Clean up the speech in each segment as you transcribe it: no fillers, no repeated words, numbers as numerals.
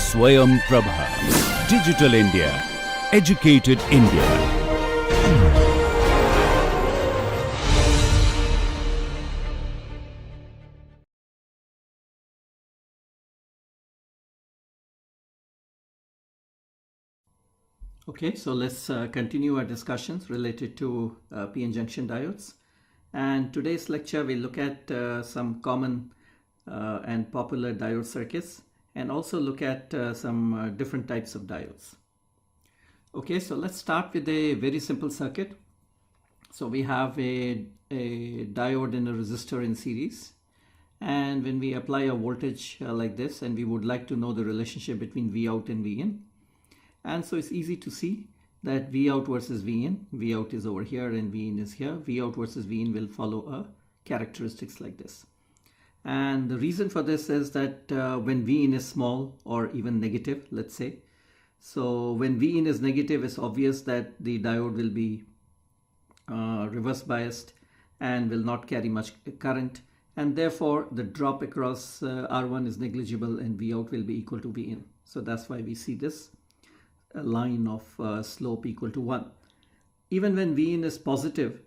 Swayam Prabha. Digital India. Educated India. Okay, so let's continue our discussions related to PN junction diodes. And today's lecture will look at some common and popular diode circuits, and also look at some different types of diodes. Okay, so let's start with a very simple circuit. So we have a diode and a resistor in series. And when we apply a voltage like this, and we would like to know the relationship between V out and V in. And so it's easy to see that V out versus V in. V out is over here and V in is here. V out versus V in will follow a characteristics like this. And the reason for this is that when V in is small or even negative, let's say. So when V in is negative, it's obvious that the diode will be reverse biased and will not carry much current. And therefore, the drop across R1 is negligible and V out will be equal to V in. So that's why we see this a line of slope equal to 1. Even when V in is positive,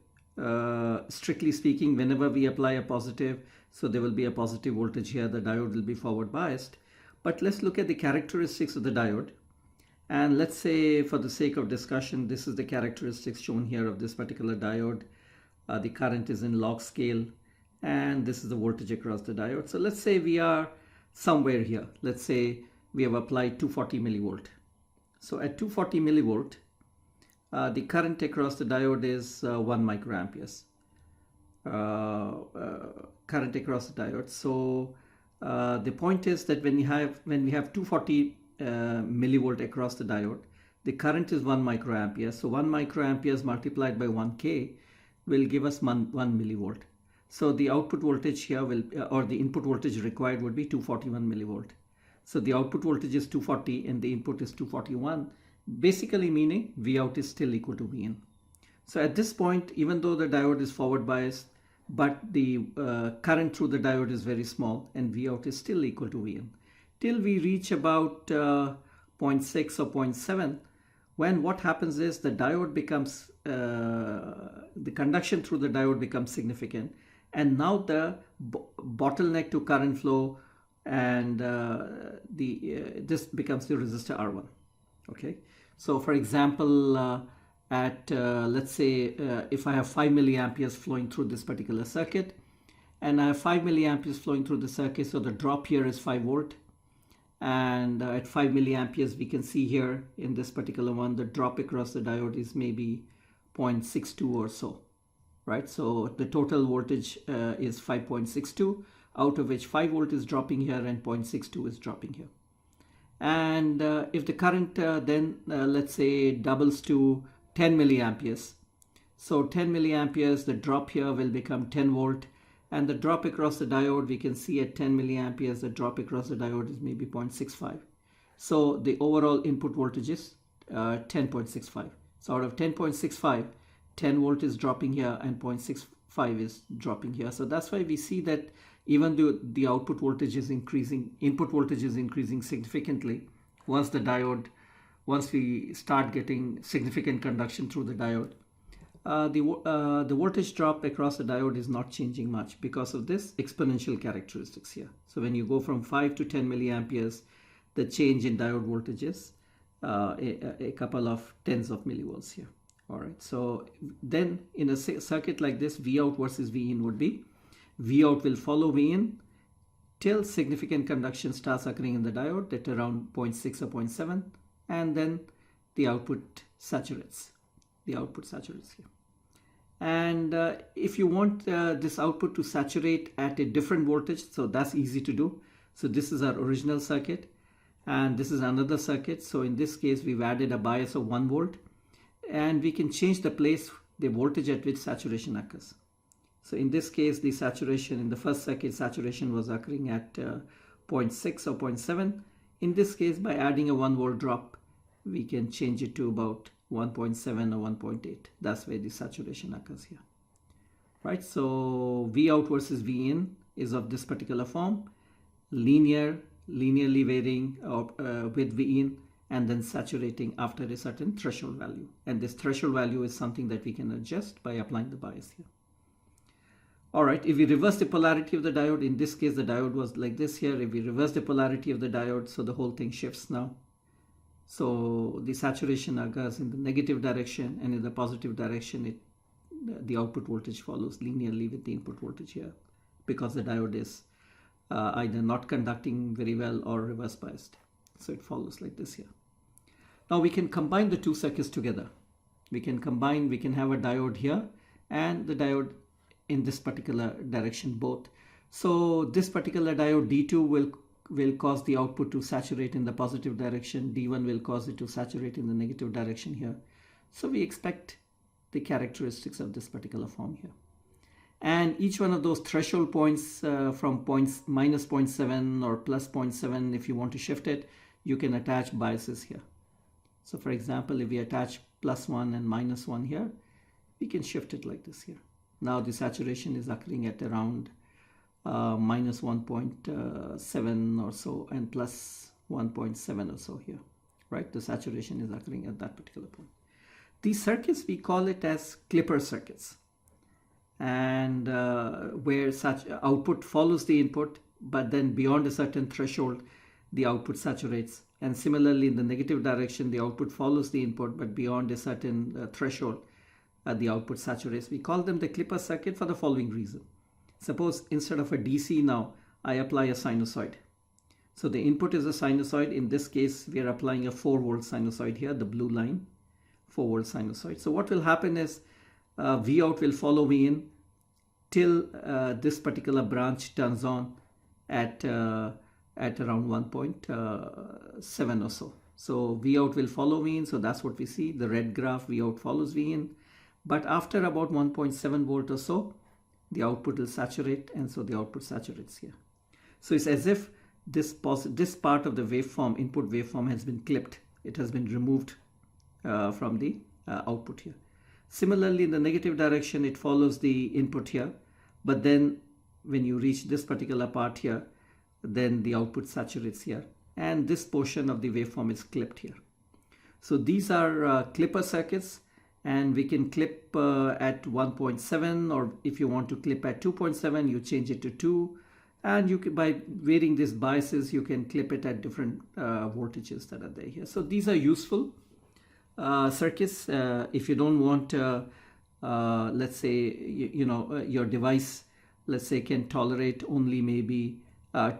strictly speaking, whenever we apply a positive, so there will be a positive voltage here, the diode will be forward biased. But let's look at the characteristics of the diode. And let's say, for the sake of discussion, this is the characteristics shown here of this particular diode. The current is in log scale, and this is the voltage across the diode. So let's say we are somewhere here. Let's say we have applied 240 millivolt. So at 240 millivolt, the current across the diode is 1 microamperes. Current across the diode. So the point is that when we have 240 millivolt across the diode, the current is 1 microampere. So 1 microamperes multiplied by 1K will give us 1 millivolt. So the output voltage here will, or the input voltage required would be 241 millivolt. So the output voltage is 240 and the input is 241, basically meaning V out is still equal to V in. So at this point, even though the diode is forward biased, but the current through the diode is very small and V out is still equal to V in. Till we reach about 0.6 or 0.7, when what happens is the diode becomes, the conduction through the diode becomes significant. And now the bottleneck to current flow and this becomes the resistor R1. Okay, so for example, let's say if I have 5 milliamperes flowing through this particular circuit, and I have 5 milliamperes flowing through the circuit, so the drop here is 5 volt, and at 5 milliamperes we can see here in this particular one the drop across the diode is maybe 0.62 or so, right? So the total voltage is 5.62, out of which 5 volt is dropping here and 0.62 is dropping here. And if the current then let's say doubles to 10 milliamperes, so 10 milliamperes, the drop here will become 10 volt, and the drop across the diode, we can see at 10 milliamperes the drop across the diode is maybe 0.65. So the overall input voltage is 10.65. So out of 10.65, 10 volt is dropping here and 0.65 is dropping here. So that's why we see that even though the output voltage is increasing, input voltage is increasing significantly once we start getting significant conduction through the diode. The voltage drop across the diode is not changing much because of this exponential characteristics here. So when you go from 5 to 10 milliamperes, the change in diode voltage is a couple of tens of millivolts here. All right, so then in a circuit like this, V out versus V in would be V out will follow V in till significant conduction starts occurring in the diode at around 0.6 or 0.7, and then the output saturates. The output saturates here. And if you want this output to saturate at a different voltage, so that's easy to do. So this is our original circuit and this is another circuit. So in this case, we've added a bias of 1 volt, and we can change the place, the voltage at which saturation occurs. So in this case, the saturation in the first circuit, saturation was occurring at 0.6 or 0.7. In this case, by adding a 1 volt drop, we can change it to about 1.7 or 1.8. That's where the saturation occurs here. Right, so V out versus V in is of this particular form. Linear linearly varying with Vin, and then saturating after a certain threshold value. And this threshold value is something that we can adjust by applying the bias here. All right, if we reverse the polarity of the diode, in this case the diode was like this here. If we reverse the polarity of the diode, so the whole thing shifts now. So the saturation occurs in the negative direction, and in the positive direction the output voltage follows linearly with the input voltage here, because the diode is either not conducting very well or reverse biased. So it follows like this here. Now we can combine the two circuits together. We can have a diode here and the diode in this particular direction both. So this particular diode D2 will cause the output to saturate in the positive direction. D1 will cause it to saturate in the negative direction here. So we expect the characteristics of this particular form here. And each one of those threshold points from points minus 0.7 or plus 0.7, if you want to shift it, you can attach biases here. So for example, if we attach +1 and -1 here, we can shift it like this here. Now the saturation is occurring at around minus 1.7 or so and plus 1.7 or so here, right? The saturation is occurring at that particular point. These circuits, we call it as clipper circuits, and where such output follows the input, but then beyond a certain threshold, the output saturates. And similarly, in the negative direction, the output follows the input, but beyond a certain threshold, the output saturates. We call them the clipper circuit for the following reason. Suppose instead of a DC now, I apply a sinusoid. So the input is a sinusoid. In this case, we are applying a 4-volt sinusoid here, the blue line, 4-volt sinusoid. So what will happen is V out will follow V in till this particular branch turns on at around 1.7 or so. So V out will follow V in. So that's what we see. The red graph, V out follows V in. But after about 1.7 volt or so, the output will saturate, and so the output saturates here. So it's as if this part of the waveform, input waveform, has been clipped. It has been removed from the output here. Similarly, in the negative direction, it follows the input here. But then when you reach this particular part here, then the output saturates here. And this portion of the waveform is clipped here. So these are clipper circuits. And we can clip at 1.7, or if you want to clip at 2.7, you change it to 2. And you can, by varying these biases, you can clip it at different voltages that are there here. So these are useful circuits. If you don't want, let's say, your device, let's say, can tolerate only maybe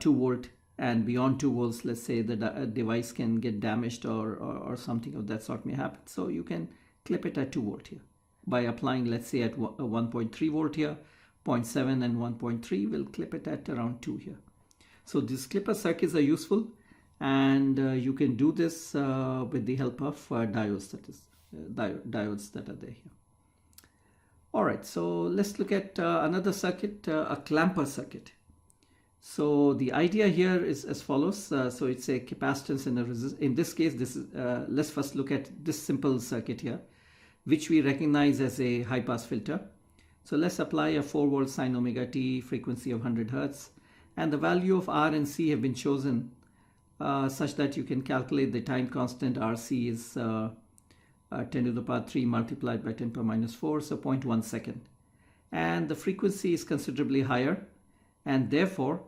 2 volt, and beyond 2 volts, let's say the device can get damaged or something of that sort may happen. So you can clip it at 2 volt here by applying, let's say, at 1.3 volt here, 0.7 and 1.3 will clip it at around 2 here. So these clipper circuits are useful, and you can do this with the help of diodes, diodes that are there here. All right, so let's look at another circuit, a clamper circuit. So the idea here is as follows. So it's a capacitance and a resistance. In this case, this is let's first look at this simple circuit here, which we recognize as a high-pass filter. So let's apply a 4-volt sine omega t, frequency of 100 Hertz, and the value of R and C have been chosen such that you can calculate the time constant. RC is 10 to the power 3 multiplied by 10 to the power -4, so 0.1 second. And the frequency is considerably higher, and therefore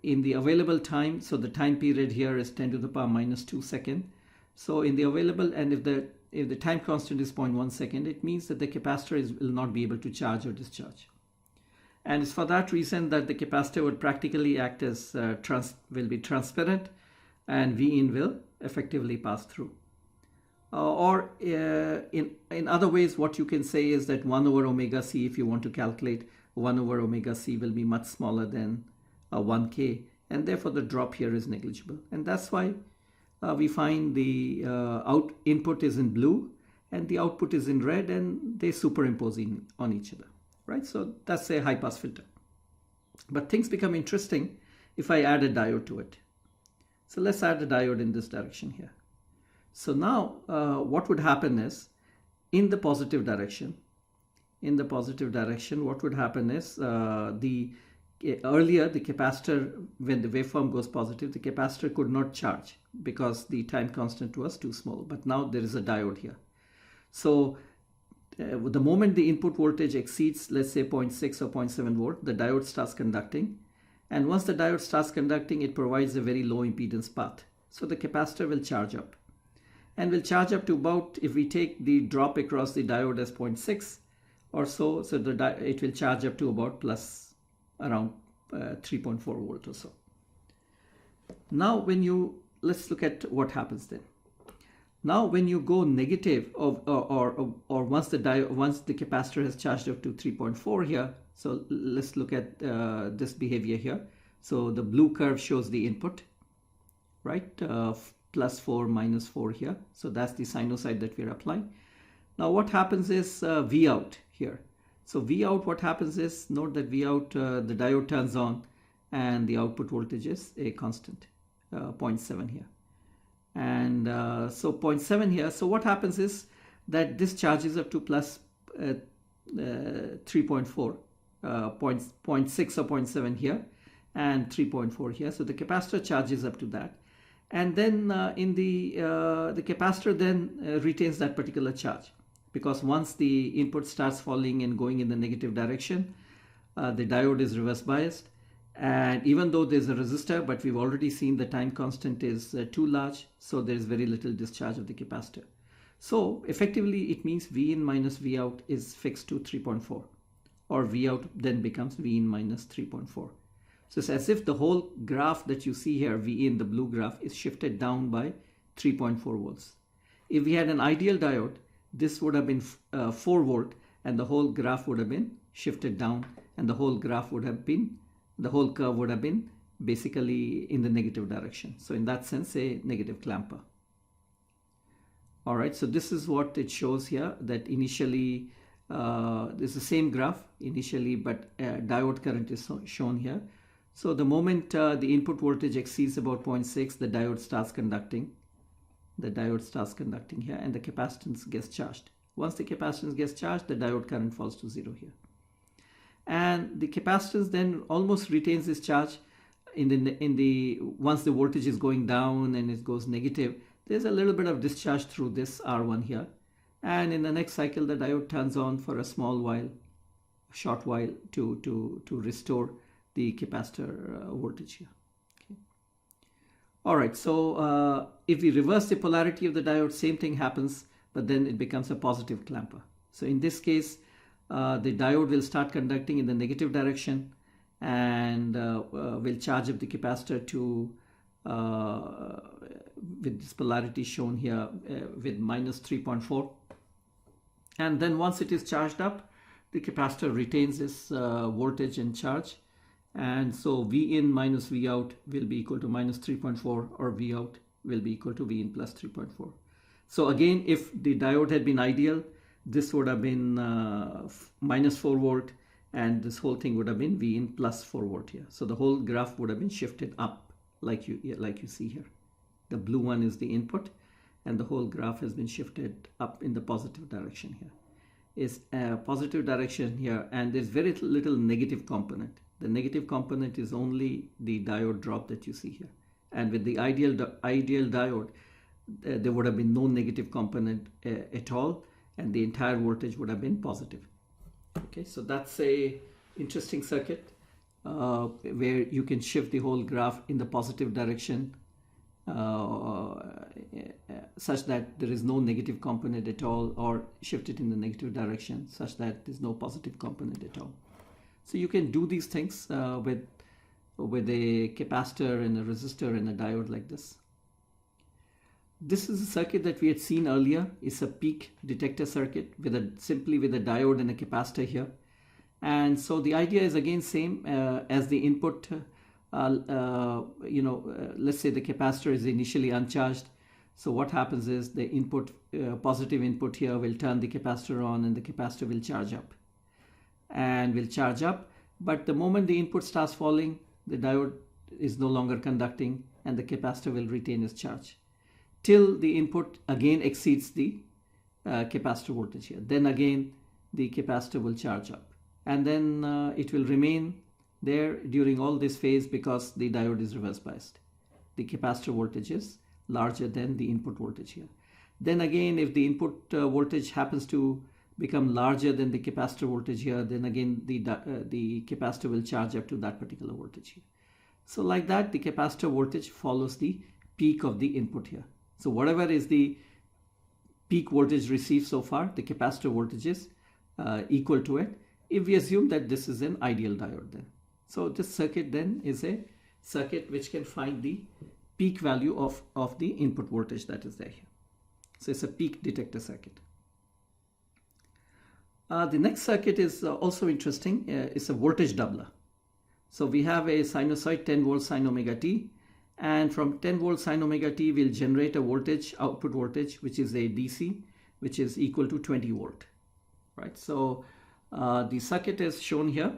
in the available time, so the time period here is 10 to the power -2 second. So in the available, and if the time constant is 0.1 second, it means that the capacitor will not be able to charge or discharge. And it's for that reason that the capacitor would practically act as will be transparent, and V in will effectively pass through. Or in other ways, what you can say is that 1 over omega c, if you want to calculate, 1 over omega c will be much smaller than 1K, and therefore the drop here is negligible. And that's why we find the input is in blue and the output is in red, and they superimpose on each other, right? So that's a high-pass filter. But things become interesting if I add a diode to it. So let's add a diode in this direction here. So now what would happen is, in the positive direction, what would happen is the Earlier, the capacitor, when the waveform goes positive, the capacitor could not charge because the time constant was too small. But now there is a diode here. So the moment the input voltage exceeds, let's say 0.6 or 0.7 volt, the diode starts conducting. And once the diode starts conducting, it provides a very low impedance path. So the capacitor will charge up. And will charge up to about, if we take the drop across the diode as 0.6 or so, so it will charge up to about plus around 3.4 volt or so. Now let's look at what happens then. Now when you go negative or once the capacitor has charged up to 3.4 here, so let's look at this behavior here. So the blue curve shows the input, right? Plus 4, minus 4 here. So that's the sinusoid that we're applying. Now what happens is V out here. So V out, what happens is, note that V out, the diode turns on and the output voltage is a constant, 0.7 here. And so 0.7 here. So what happens is that this charges up to plus 3.4, 0.6 or 0.7 here and 3.4 here. So the capacitor charges up to that. And then the capacitor then retains that particular charge. Because once the input starts falling and going in the negative direction, the diode is reverse biased. And even though there's a resistor, but we've already seen the time constant is too large, so there's very little discharge of the capacitor. So effectively, it means V in minus V out is fixed to 3.4, or V out then becomes V in minus 3.4. So it's as if the whole graph that you see here, V in the blue graph, is shifted down by 3.4 volts. If we had an ideal diode, this would have been 4 volt and the whole graph would have been shifted down, and the whole graph would have been, the whole curve would have been basically in the negative direction. So in that sense, a negative clamper. All right, so this is what it shows here, that initially this is the same graph initially, but diode current is shown here. So the moment the input voltage exceeds about 0.6, the diode starts conducting. The diode starts conducting here and the capacitance gets charged. Once the capacitance gets charged, the diode current falls to 0 here. And the capacitance then almost retains this charge once the voltage is going down and it goes negative, there's a little bit of discharge through this R1 here. And in the next cycle, the diode turns on for a small while, short while to restore the capacitor voltage here. All right, so if we reverse the polarity of the diode, same thing happens, but then it becomes a positive clamper. So in this case, the diode will start conducting in the negative direction and will charge up the capacitor to, with this polarity shown here, with minus 3.4. And then once it is charged up, the capacitor retains this voltage and charge. And so V in minus V out will be equal to minus 3.4, or V out will be equal to V in plus 3.4. So again, if the diode had been ideal, this would have been minus 4 volt, and this whole thing would have been V in plus 4 volt here. So the whole graph would have been shifted up like you see here. The blue one is the input, and the whole graph has been shifted up in the positive direction here. Is a positive direction here, and there's very little negative component. The negative component is only the diode drop that you see here. And with the ideal diode, there would have been no negative component at all, and the entire voltage would have been positive. Okay, so that's a interesting circuit where you can shift the whole graph in the positive direction such that there is no negative component at all, or shift it in the negative direction such that there's no positive component at all. So you can do these things with a capacitor and a resistor and a diode like this. This is a circuit that we had seen earlier. It's a peak detector circuit simply with a diode and a capacitor here. And so the idea is again same as the input. Let's say the capacitor is initially uncharged. So what happens is the input, positive input here, will turn the capacitor on, and the capacitor will charge up. But the moment the input starts falling, the diode is no longer conducting, and the capacitor will retain its charge till the input again exceeds the capacitor voltage here. Then again the capacitor will charge up, and then it will remain there during all this phase because the diode is reverse biased. The capacitor voltage is larger than the input voltage here. Then again, if the input voltage happens to become larger than the capacitor voltage here, then again the capacitor will charge up to that particular voltage here. So like that, the capacitor voltage follows the peak of the input here. So whatever is the peak voltage received so far, the capacitor voltage is equal to it, if we assume that this is an ideal diode then. So this circuit then is a circuit which can find the peak value of the input voltage that is there here. So it's a peak detector circuit. The next circuit is also interesting. It's a voltage doubler. So we have a sinusoid 10 volt sine omega t, and from 10 volt sine omega t we'll generate a voltage, output voltage, which is a DC, which is equal to 20 volt, right? So the circuit is shown here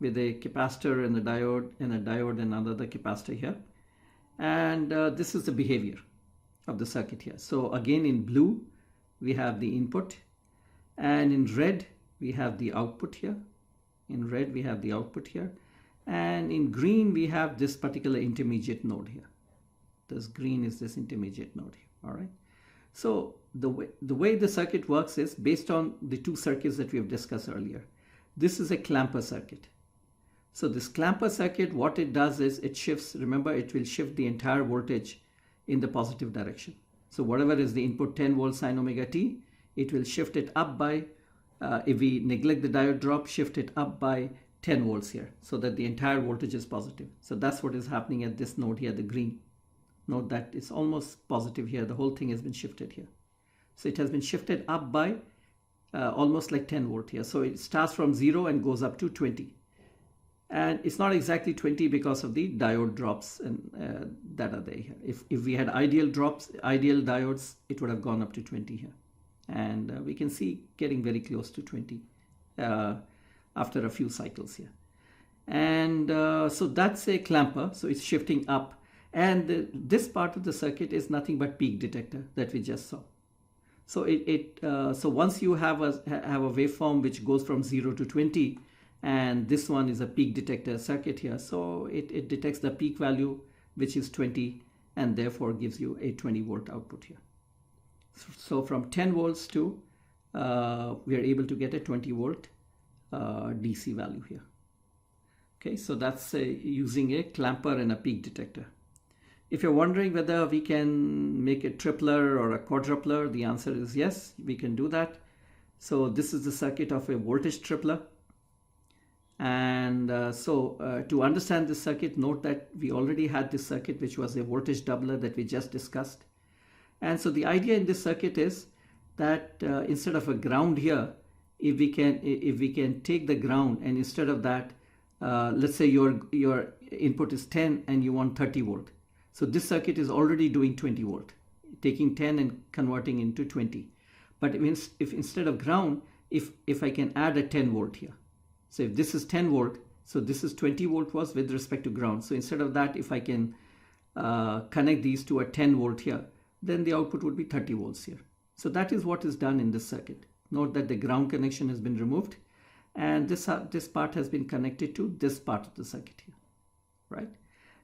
with a capacitor and a diode and another capacitor here, and this is the behavior of the circuit here. So again, in blue we have the input, and in red we have the output here. In red we have the output here, and in green we have this particular intermediate node here. This green is this intermediate node here. All right. So the way the circuit works is based on the two circuits that we have discussed earlier. This is a clamper circuit. So this clamper circuit, what it does is it shifts. Remember, it will shift the entire voltage in the positive direction. So whatever is the input 10 volt sine omega t, it will shift it up by, if we neglect the diode drop, shift it up by 10 volts here, so that the entire voltage is positive. So that's what is happening at this node here, the green. Note that it's almost positive here. The whole thing has been shifted here. So it has been shifted up by almost like 10 volt here. So it starts from 0 and goes up to 20. And it's not exactly 20 because of the diode drops and that are there here. If we had ideal drops, ideal diodes, it would have gone up to 20 here. And we can see getting very close to 20 after a few cycles here. And so that's a clamper. So it's shifting up. And this part of the circuit is nothing but peak detector that we just saw. So so once you have a waveform which goes from 0 to 20, and this one is a peak detector circuit here, so it detects the peak value, which is 20, and therefore gives you a 20 volt output here. So from 10 volts to we are able to get a 20 volt DC value here. Okay, so that's using a clamper and a peak detector. If you're wondering whether we can make a tripler or a quadrupler, the answer is yes, we can do that. So this is the circuit of a voltage tripler. And to understand this circuit, note that we already had this circuit which was a voltage doubler that we just discussed. And so the idea in this circuit is that instead of a ground here, if we can take the ground, and instead of that, let's say your input is 10 and you want 30 volt. So this circuit is already doing 20 volt, taking 10 and converting into 20. But if instead of ground, if I can add a 10 volt here. So if this is 10 volt, so this is 20 volt was with respect to ground. So instead of that, if I can connect these to a 10 volt here, then the output would be 30 volts here. So that is what is done in this circuit. Note that the ground connection has been removed, and this part has been connected to this part of the circuit here, right?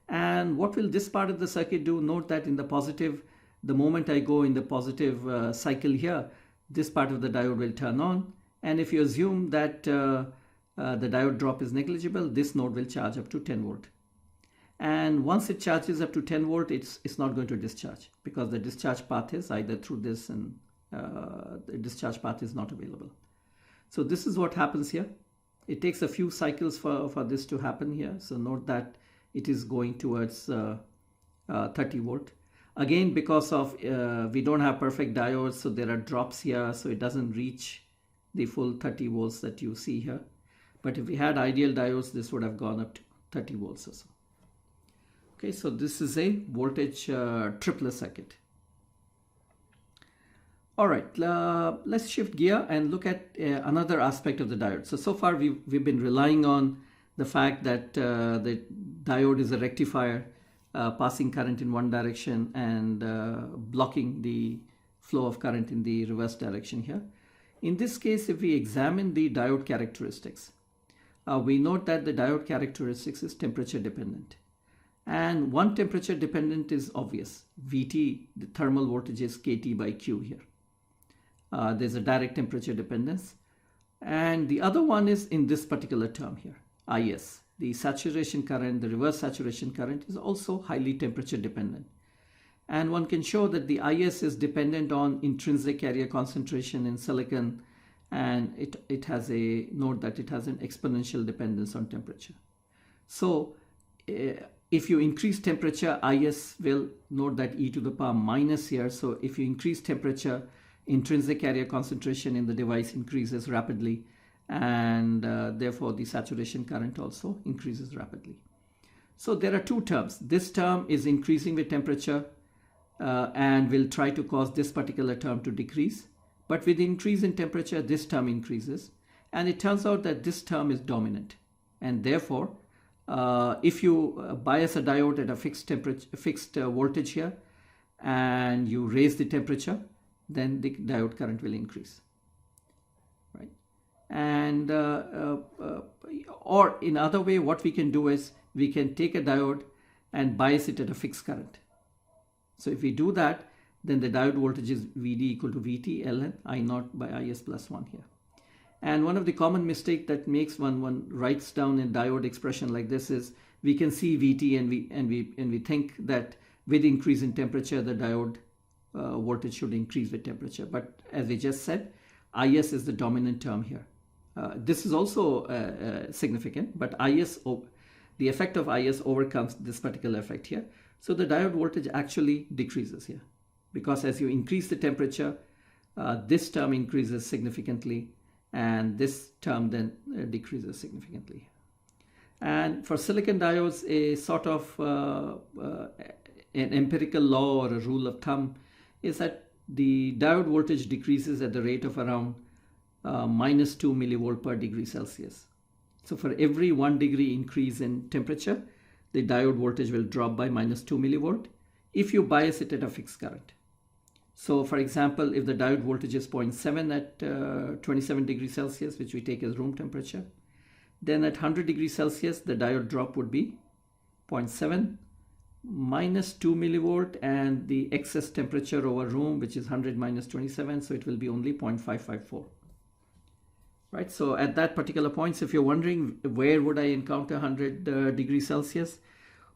And what will this part of the circuit do? Note that in the positive, the moment I go in the positive cycle here, this part of the diode will turn on. And if you assume that the diode drop is negligible, this node will charge up to 10 volt. And once it charges up to 10 volt, it's not going to discharge, because the discharge path is either through this, and the discharge path is not available. So this is what happens here. It takes a few cycles for this to happen here. So note that it is going towards 30 volt. Again, because of we don't have perfect diodes, so there are drops here, so it doesn't reach the full 30 volts that you see here. But if we had ideal diodes, this would have gone up to 30 volts or so. Okay, so this is a voltage tripler circuit. All right, let's shift gear and look at another aspect of the diode. So far we've been relying on the fact that the diode is a rectifier passing current in one direction and blocking the flow of current in the reverse direction here. In this case, if we examine the diode characteristics, we note that the diode characteristics is temperature dependent. And one temperature dependent is obvious. Vt, the thermal voltage, is kT by Q here. There's a direct temperature dependence. And the other one is in this particular term here, Is. The saturation current, the reverse saturation current, is also highly temperature dependent. And one can show that the Is is dependent on intrinsic carrier concentration in silicon, and it has a note that it has an exponential dependence on temperature. So if you increase temperature, Is will note that e to the power minus here. So if you increase temperature, intrinsic carrier concentration in the device increases rapidly, and therefore the saturation current also increases rapidly. So there are two terms. This term is increasing with temperature and will try to cause this particular term to decrease. But with increase in temperature, this term increases. And it turns out that this term is dominant. And therefore, if you bias a diode at a fixed voltage here, and you raise the temperature, then the diode current will increase. Right? And or in other way, what we can do is we can take a diode and bias it at a fixed current. So if we do that, then the diode voltage is Vd equal to Vt ln I naught by Is plus 1 here. And one of the common mistake that makes one writes down a diode expression like this is we can see Vt and we think that with increase in temperature the diode voltage should increase with temperature. But as we just said, Is is the dominant term here. This is also significant, but the effect of Is overcomes this particular effect here. So the diode voltage actually decreases here, because as you increase the temperature, this term increases significantly, and this term then decreases significantly. And for silicon diodes, a sort of an empirical law or a rule of thumb is that the diode voltage decreases at the rate of around minus 2 millivolt per degree Celsius. So for every 1 degree increase in temperature, the diode voltage will drop by minus 2 millivolt if you bias it at a fixed current. So for example, if the diode voltage is 0.7 at 27 degrees Celsius, which we take as room temperature, then at 100 degrees Celsius, the diode drop would be 0.7 minus 2 millivolt, and the excess temperature over room, which is 100 minus 27, so it will be only 0.554. Right, so at that particular point, so if you're wondering where would I encounter 100 degrees Celsius,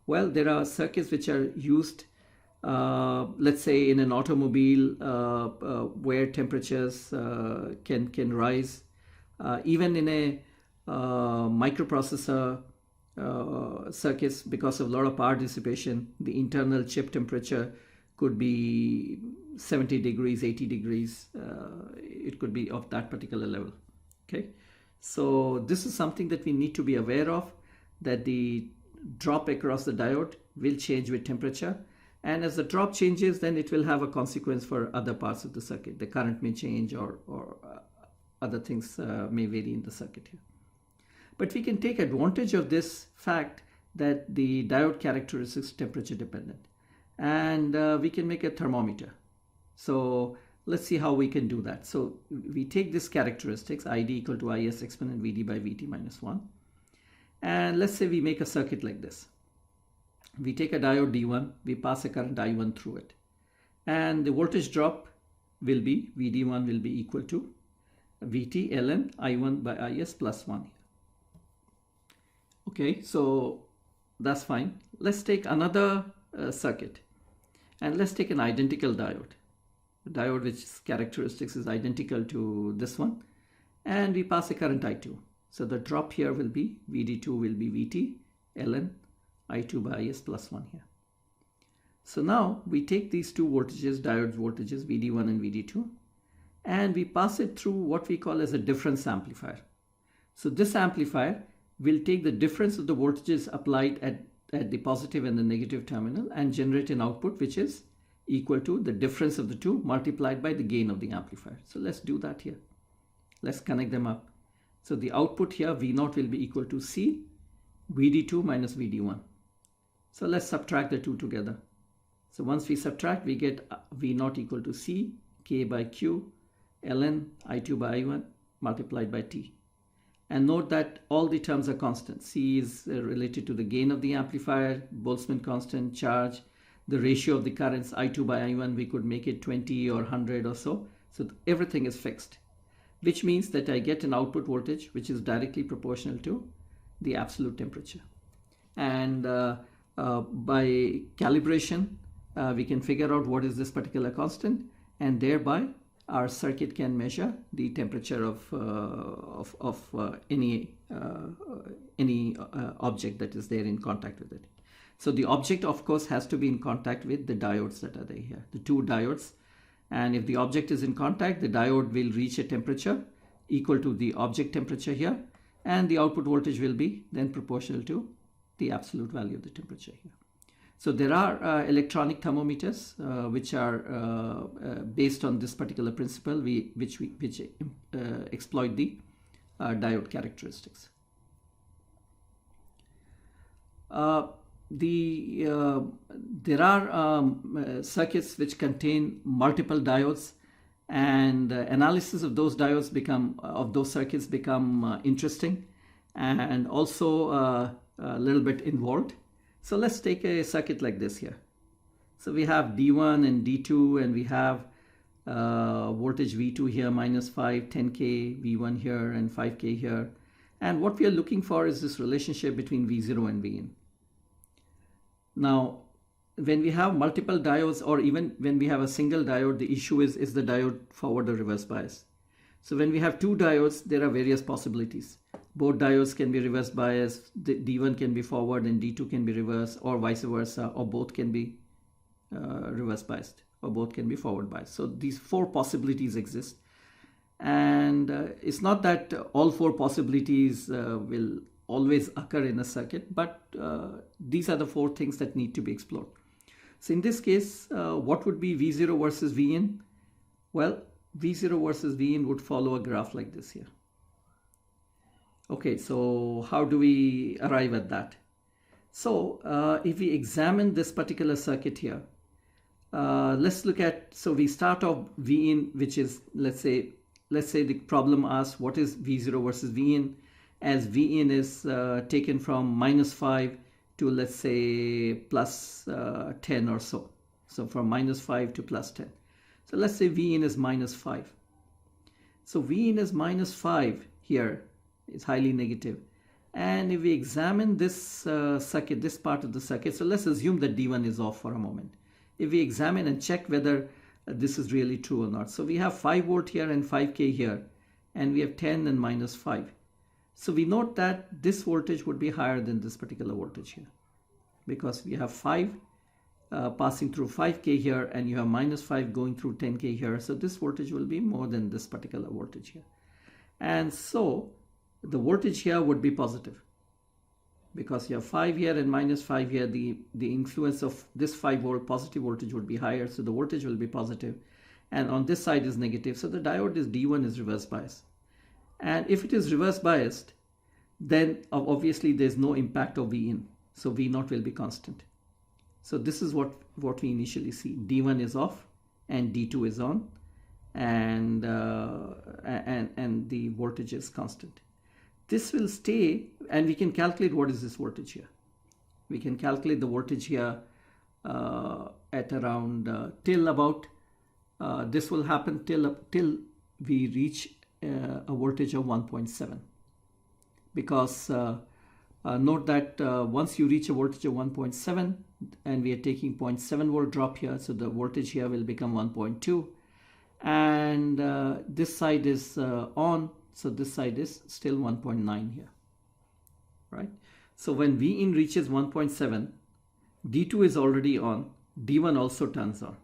well, there are circuits which are used, let's say in an automobile where temperatures can rise. Even in a microprocessor circuits, because of a lot of power dissipation, the internal chip temperature could be 70 degrees, 80 degrees. It could be of that particular level. Okay, so this is something that we need to be aware of, that the drop across the diode will change with temperature, and as the drop changes, then it will have a consequence for other parts of the circuit. The current may change, or other things may vary in the circuit here. But we can take advantage of this fact that the diode characteristics temperature dependent, and we can make a thermometer. So let's see how we can do that. So we take this characteristics, Id equal to Is exponent Vd by Vt minus 1. And let's say we make a circuit like this. We take a diode D1, we pass a current I1 through it. And the voltage drop will be, Vd1 will be equal to Vt ln I1 by Is plus 1. Okay, so that's fine. Let's take another circuit. And let's take an identical diode. Diode which characteristics is identical to this one, and we pass a current I2. So the drop here will be Vd2 will be Vt ln I2 by Is plus 1 here. So now we take these two voltages, diode voltages Vd1 and Vd2, and we pass it through what we call as a difference amplifier. So this amplifier will take the difference of the voltages applied at the positive and the negative terminal and generate an output which is equal to the difference of the two multiplied by the gain of the amplifier. So let's do that here. Let's connect them up. So the output here, V0 will be equal to C Vd2 minus Vd1. So let's subtract the two together. So once we subtract, we get V0 equal to C K by Q ln I2 by I1 multiplied by T. And note that all the terms are constant. C is related to the gain of the amplifier, Boltzmann constant, charge, the ratio of the currents I2 by I1, we could make it 20 or 100 or so. So everything is fixed, which means that I get an output voltage which is directly proportional to the absolute temperature. And by calibration, we can figure out what is this particular constant, and thereby our circuit can measure the temperature of any object that is there in contact with it. So the object, of course, has to be in contact with the diodes that are there here, the two diodes. And if the object is in contact, the diode will reach a temperature equal to the object temperature here, and the output voltage will be then proportional to the absolute value of the temperature here. So there are electronic thermometers which are based on this particular principle, which exploit the diode characteristics. There are circuits which contain multiple diodes, and analysis of those circuits become interesting and also a little bit involved. So let's take a circuit like this here. So we have D1 and D2, and we have voltage V2 here, -5, 10K, V1 here, and 5K here. And what we are looking for is this relationship between V0 and Vin. Now, when we have multiple diodes, or even when we have a single diode, the issue is the diode forward or reverse bias. So when we have two diodes, there are various possibilities. Both diodes can be reverse biased, D1 can be forward and D2 can be reverse, or vice versa, or both can be reverse biased, or both can be forward biased. So these four possibilities exist. And it's not that all four possibilities will always occur in a circuit, but these are the four things that need to be explored. So in this case, what would be V0 versus Vin? Well, V0 versus Vin would follow a graph like this here. Okay, so how do we arrive at that? So if we examine this particular circuit here, let's look at, so we start off Vin, which is, let's say the problem asks what is V0 versus Vin, as Vin is taken from -5 to, let's say, +10 or so. So from -5 to +10. So let's say Vin is -5. So Vin is -5 here. It's highly negative. And if we examine this circuit, this part of the circuit, so let's assume that D1 is off for a moment. If we examine and check whether this is really true or not. So we have 5 volt here and 5K here, and we have 10 and -5. So we note that this voltage would be higher than this particular voltage here, because we have 5 passing through 5K here, and you have -5 going through 10K here. So this voltage will be more than this particular voltage here. And so the voltage here would be positive, because you have 5 here and -5 here. The influence of this 5 volt positive voltage would be higher, so the voltage will be positive, and on this side is negative. So the diode is D1 is reverse biased, and if it is reverse biased, then obviously there's no impact of Vin, so V0 will be constant. So this is what we initially see. D1 is off and D2 is on, and the voltage is constant. This will stay, and we can calculate what is this voltage here. We can calculate the voltage here at around till about, this will happen till we reach a voltage of 1.7. Because note that once you reach a voltage of 1.7, and we are taking 0.7 volt drop here, so the voltage here will become 1.2, and this side is on. So this side is still 1.9 here, right? So when Vin reaches 1.7, D2 is already on, D1 also turns on.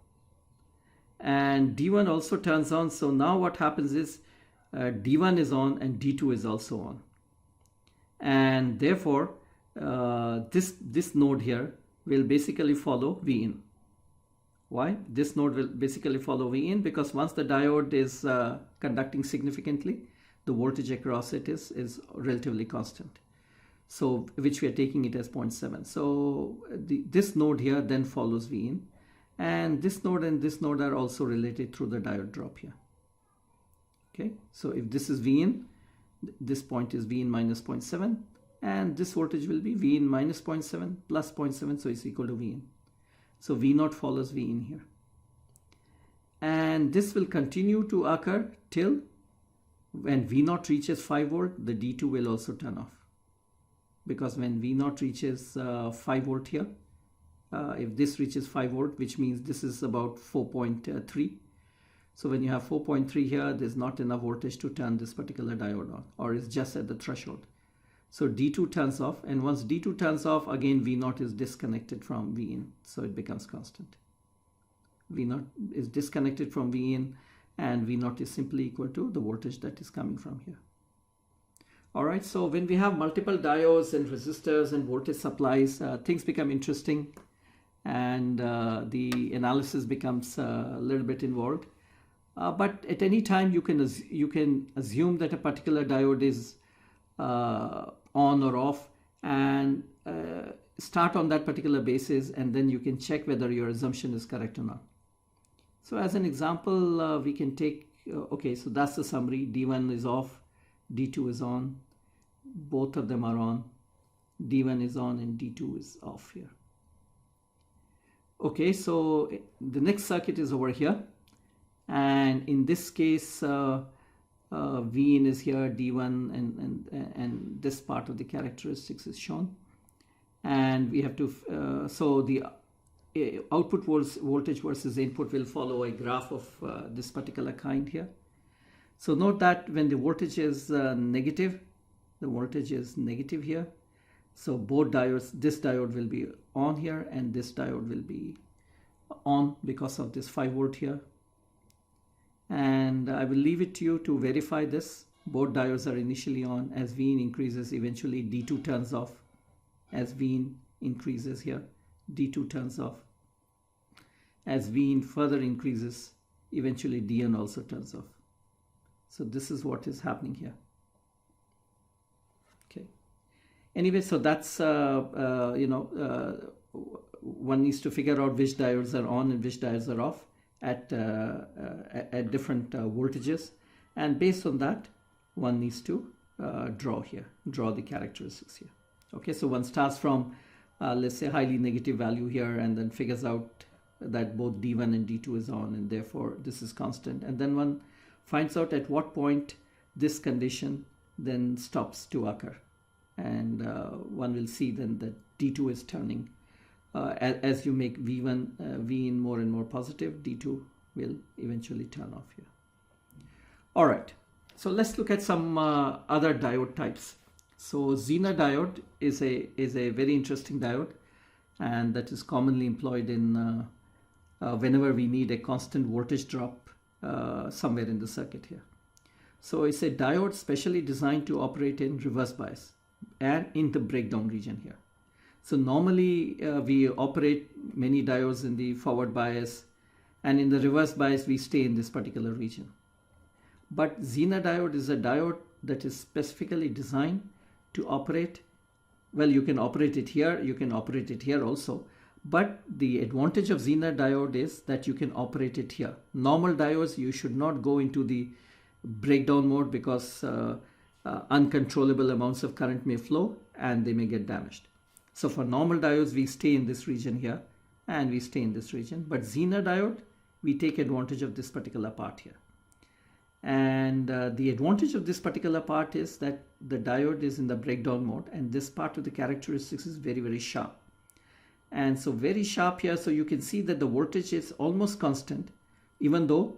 And D1 also turns on, so now what happens is D1 is on and D2 is also on. And therefore, this node here will basically follow Vin. Why? This node will basically follow Vin, because once the diode is conducting significantly, the voltage across it is relatively constant, so which we are taking it as 0.7. So this node here then follows Vin, and this node are also related through the diode drop here. Okay, so if this is Vin, This point is Vin minus 0.7, and this voltage will be Vin minus 0.7 plus 0.7, so it's equal to Vin. So V0 follows Vin here. And this will continue to occur till when V0 reaches 5 volt, the D2 will also turn off. Because when V0 reaches 5 volt here, if this reaches 5 volt, which means this is about 4.3. So when you have 4.3 here, there's not enough voltage to turn this particular diode on, or it's just at the threshold. So D2 turns off, and once D2 turns off, again V0 is disconnected from Vin, so it becomes constant. V0 is disconnected from Vin, and V0 is simply equal to the voltage that is coming from here. All right, so when we have multiple diodes and resistors and voltage supplies, things become interesting, and the analysis becomes a little bit involved. But at any time, you can assume that a particular diode is on or off, and start on that particular basis, and then you can check whether your assumption is correct or not. So as an example, we can take, okay, so that's the summary. D1 is off, D2 is on, both of them are on, D1 is on and D2 is off here. Okay, so the next circuit is over here, and in this case Vin is here, D1 and this part of the characteristics is shown, and we have to so the output voltage versus input will follow a graph of this particular kind here. So note that when the voltage is negative, the voltage is negative here. So both diodes, this diode will be on here and this diode will be on because of this 5 volt here. And I will leave it to you to verify this. Both diodes are initially on. As Vin increases, eventually D2 turns off. As Vin increases here, D2 turns off. As Vin further increases, eventually Dn also turns off. So this is what is happening here. Okay. Anyway, so that's one needs to figure out which diodes are on and which diodes are off at different voltages, and based on that, one needs to draw the characteristics here. Okay, so one starts from let's say highly negative value here, and then figures out that both D1 and D2 is on, and therefore this is constant, and then one finds out at what point this condition then stops to occur, and one will see then that D2 is turning. As you make Vin more and more positive, D2 will eventually turn off here. All right, so let's look at some other diode types. So Zener diode is a very interesting diode, and that is commonly employed in whenever we need a constant voltage drop somewhere in the circuit here. So it's a diode specially designed to operate in reverse bias and in the breakdown region here. So normally we operate many diodes in the forward bias, and in the reverse bias we stay in this particular region. But Zener diode is a diode that is specifically designed to operate, well, you can operate it here, you can operate it here also, but the advantage of Zener diode is that you can operate it here. Normal diodes, you should not go into the breakdown mode because uncontrollable amounts of current may flow and they may get damaged. So for normal diodes, we stay in this region here and we stay in this region, but Zener diode, we take advantage of this particular part here. And the advantage of this particular part is that the diode is in the breakdown mode, and this part of the characteristics is very, very sharp. And so very sharp here, so you can see that the voltage is almost constant, even though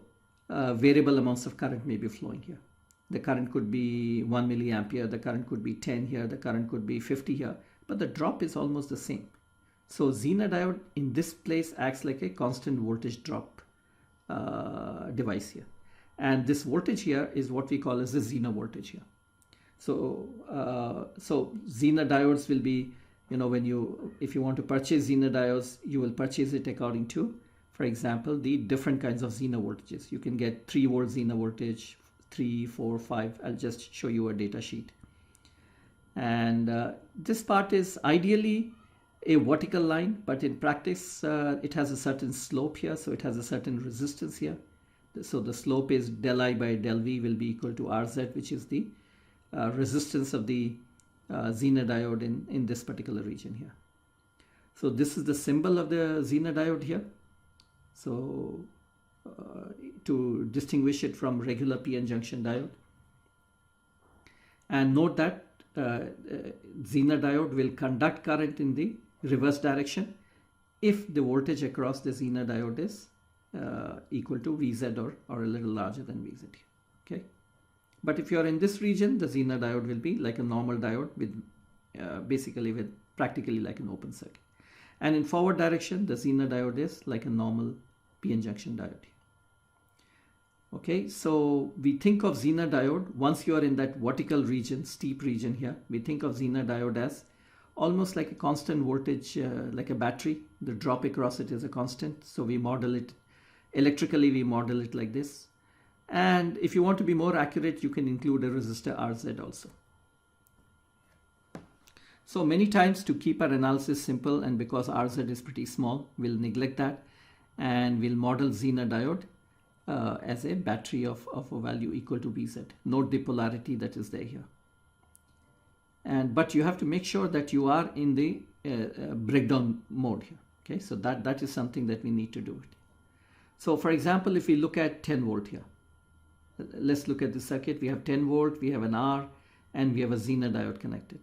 variable amounts of current may be flowing here. The current could be 1 milliampere, the current could be 10 here, the current could be 50 here, but the drop is almost the same. So Zener diode in this place acts like a constant voltage drop device here. And this voltage here is what we call as the Zener voltage here. So Zener diodes will be, if you want to purchase Zener diodes, you will purchase it according to, for example, the different kinds of Zener voltages. You can get 3 volt Zener voltage, 3, 4, 5. I'll just show you a data sheet. And this part is ideally a vertical line, but in practice it has a certain slope here, so it has a certain resistance here. So the slope is del I by del V will be equal to Rz, which is the resistance of the Zener diode in this particular region here. So this is the symbol of the Zener diode here. So to distinguish it from regular PN junction diode. And note that Zener diode will conduct current in the reverse direction if the voltage across the Zener diode is equal to Vz or a little larger than Vz. Okay. But if you are in this region, the Zener diode will be like a normal diode with basically with practically like an open circuit. And in forward direction, the Zener diode is like a normal PN junction diode. Okay, so we think of Zener diode, once you are in that vertical region, steep region here, we think of Zener diode as almost like a constant voltage, like a battery. The drop across it is a constant. So we model it, electrically we model it like this. And if you want to be more accurate, you can include a resistor RZ also. So many times to keep our analysis simple, and because RZ is pretty small, we'll neglect that and we'll model Zener diode as a battery of a value equal to Vz. Note the polarity that is there here. But you have to make sure that you are in the breakdown mode here. Okay, so that is something that we need to do. So for example, if we look at 10 volt here, let's look at the circuit. We have 10 volt, we have an R, and we have a Zener diode connected.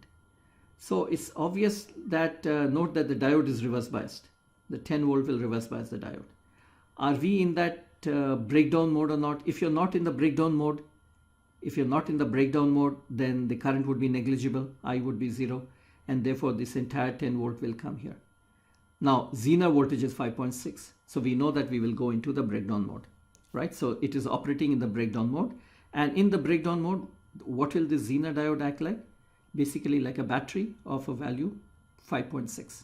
So it's obvious that note that the diode is reverse biased. The 10 volt will reverse bias the diode. Are we in that breakdown mode or not? If you're not in the breakdown mode, then the current would be negligible. I would be 0, and therefore this entire 10 volt will come here. Now Zener voltage is 5.6, so we know that we will go into the breakdown mode, right? So it is operating in the breakdown mode, and in the breakdown mode, what will the Zener diode act like? Basically like a battery of a value 5.6,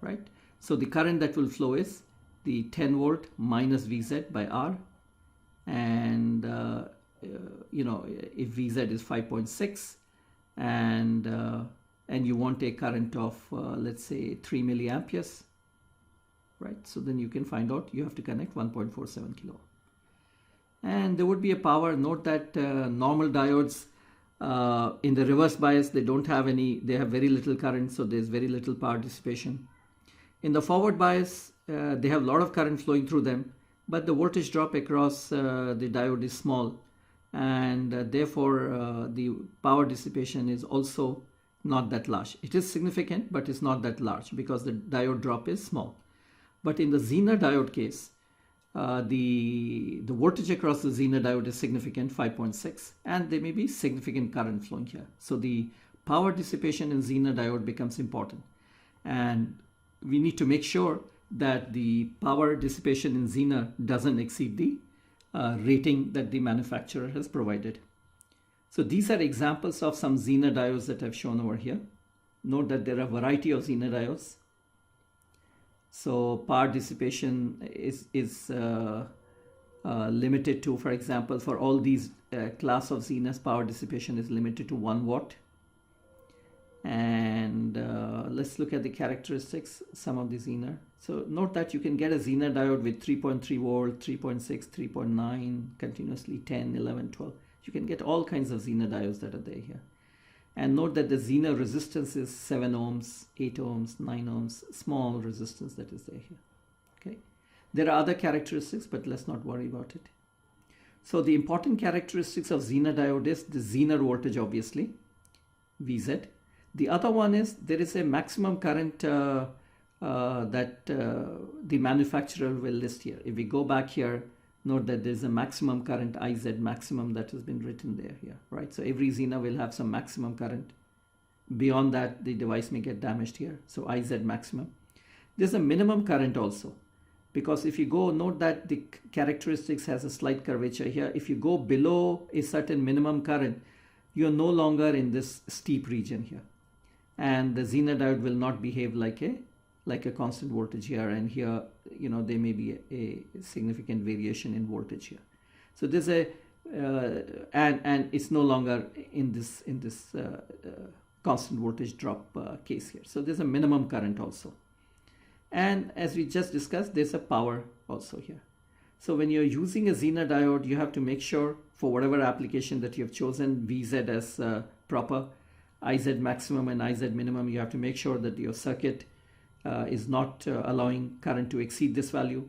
right? So the current that will flow is the 10 volt minus Vz by R, and if Vz is 5.6 and you want a current of let's say 3 milliamperes, right? So then you can find out you have to connect 1.47 kilo. And there would be a power. Note that normal diodes in the reverse bias, they have very little current, so there's very little power dissipation. In the forward bias, they have a lot of current flowing through them, but the voltage drop across the diode is small, and therefore the power dissipation is also not that large. It is significant, but it's not that large because the diode drop is small. But in the Zener diode case, the voltage across the Zener diode is significant, 5.6, and there may be significant current flowing here. So the power dissipation in Zener diode becomes important, and we need to make sure that the power dissipation in Zener doesn't exceed the rating that the manufacturer has provided. So these are examples of some Zener diodes that I've shown over here. Note that there are a variety of Zener diodes. So power dissipation is limited to, for example, for all these class of Zeners, power dissipation is limited to 1 watt. And let's look at the characteristics, some of the Zener. So note that you can get a Zener diode with 3.3 volt, 3.6, 3.9, continuously 10, 11, 12. You can get all kinds of Zener diodes that are there here. And note that the Zener resistance is 7 ohms, 8 ohms, 9 ohms, small resistance that is there here. Okay. There are other characteristics, but let's not worry about it. So the important characteristics of Zener diode is the Zener voltage, obviously, Vz. The other one is there is a maximum current that the manufacturer will list here. If we go back here, note that there's a maximum current Iz maximum that has been written there here, right? So every Zener will have some maximum current. Beyond that, the device may get damaged here. So Iz maximum. There's a minimum current also, because if you go, note that the characteristics has a slight curvature here. If you go below a certain minimum current, you're no longer in this steep region here. And the Zener diode will not behave like a constant voltage here, and here, there may be a significant variation in voltage here. So there's a and it's no longer in this constant voltage drop case here. So there's a minimum current also, and as we just discussed, there's a power also here. So when you're using a Zener diode, you have to make sure for whatever application that you have chosen, VZ as proper, IZ maximum and IZ minimum, you have to make sure that your circuit is not allowing current to exceed this value,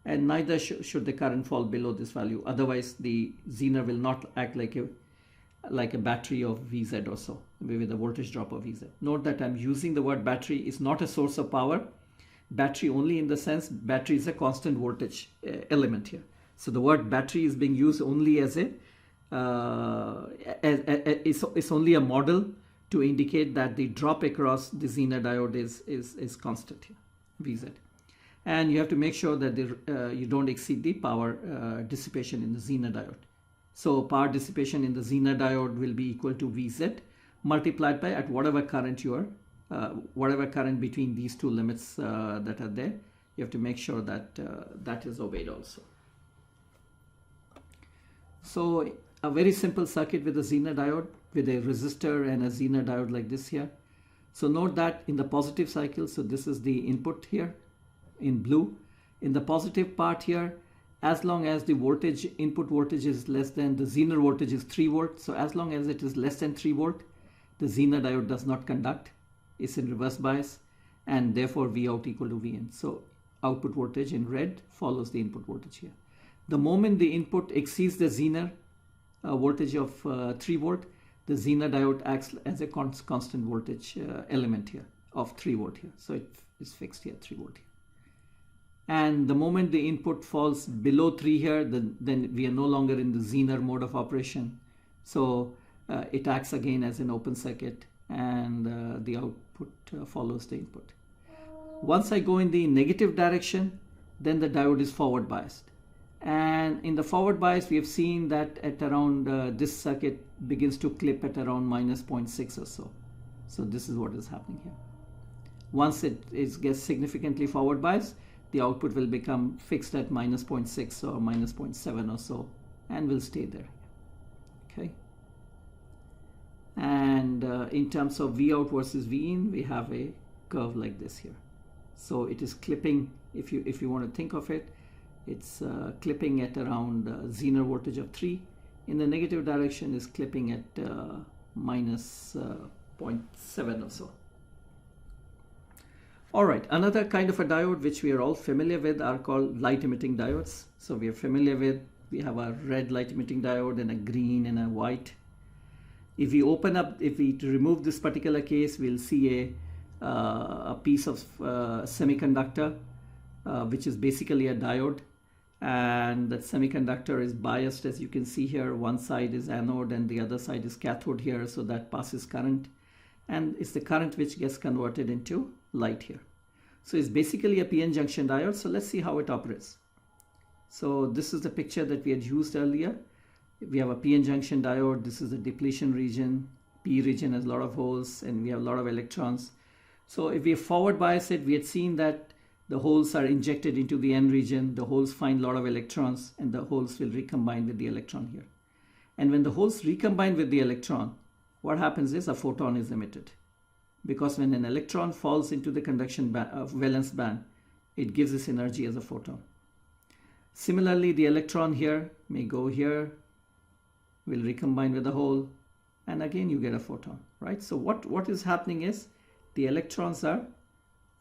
and neither should the current fall below this value. Otherwise, the Zener will not act like a battery of VZ or so, with a voltage drop of VZ. Note that I'm using the word battery. Is not a source of power. Battery only in the sense battery is a constant voltage element here. So the word battery is being used only as it's only a model to indicate that the drop across the Zener diode is constant here, VZ. And you have to make sure that you don't exceed the power dissipation in the Zener diode. So power dissipation in the Zener diode will be equal to VZ multiplied by at whatever current you are, whatever current between these two limits that are there. You have to make sure that that is obeyed also. So a very simple circuit with a Zener diode, with a resistor and a Zener diode like this here. So note that in the positive cycle, so this is the input here in blue. In the positive part here, as long as the voltage, input voltage is less than, the Zener voltage is 3 volts. So as long as it is less than 3 volt, the Zener diode does not conduct. It's in reverse bias, and therefore V out equal to V in. So output voltage in red follows the input voltage here. The moment the input exceeds the Zener voltage of 3 volt, the Zener diode acts as a constant voltage element here of 3 volt here. So it is fixed here, 3 volt here. And the moment the input falls below 3 here, then we are no longer in the Zener mode of operation. So it acts again as an open circuit, and the output follows the input. Once I go in the negative direction, then the diode is forward biased. And in the forward bias, we have seen that at around this circuit begins to clip at around minus 0.6 or so. So this is what is happening here. Once it gets significantly forward biased, the output will become fixed at minus 0.6 or minus 0.7 or so, and will stay there. Okay. And in terms of V out versus V in, we have a curve like this here. So it is clipping, if you want to think of it, it's clipping at around Zener voltage of 3. In the negative direction is clipping at minus 0.7 or so. All right, another kind of a diode which we are all familiar with are called light emitting diodes. So we are familiar with, we have a red light emitting diode and a green and a white. If we open up, if we remove this particular case, we'll see a piece of semiconductor, which is basically a diode. And that semiconductor is biased, as you can see here. One side is anode and the other side is cathode here, so that passes current. And it's the current which gets converted into light here. So it's basically a PN junction diode. So let's see how it operates. So this is the picture that we had used earlier. We have a PN junction diode. This is the depletion region. P region has a lot of holes and we have a lot of electrons. So if we forward bias it, we had seen that the holes are injected into the N region. The holes find a lot of electrons and the holes will recombine with the electron here. And when the holes recombine with the electron, what happens is a photon is emitted. Because when an electron falls into the conduction valence band, it gives this energy as a photon. Similarly, the electron here may go here, will recombine with the hole, and again you get a photon, right? So what is happening is the electrons are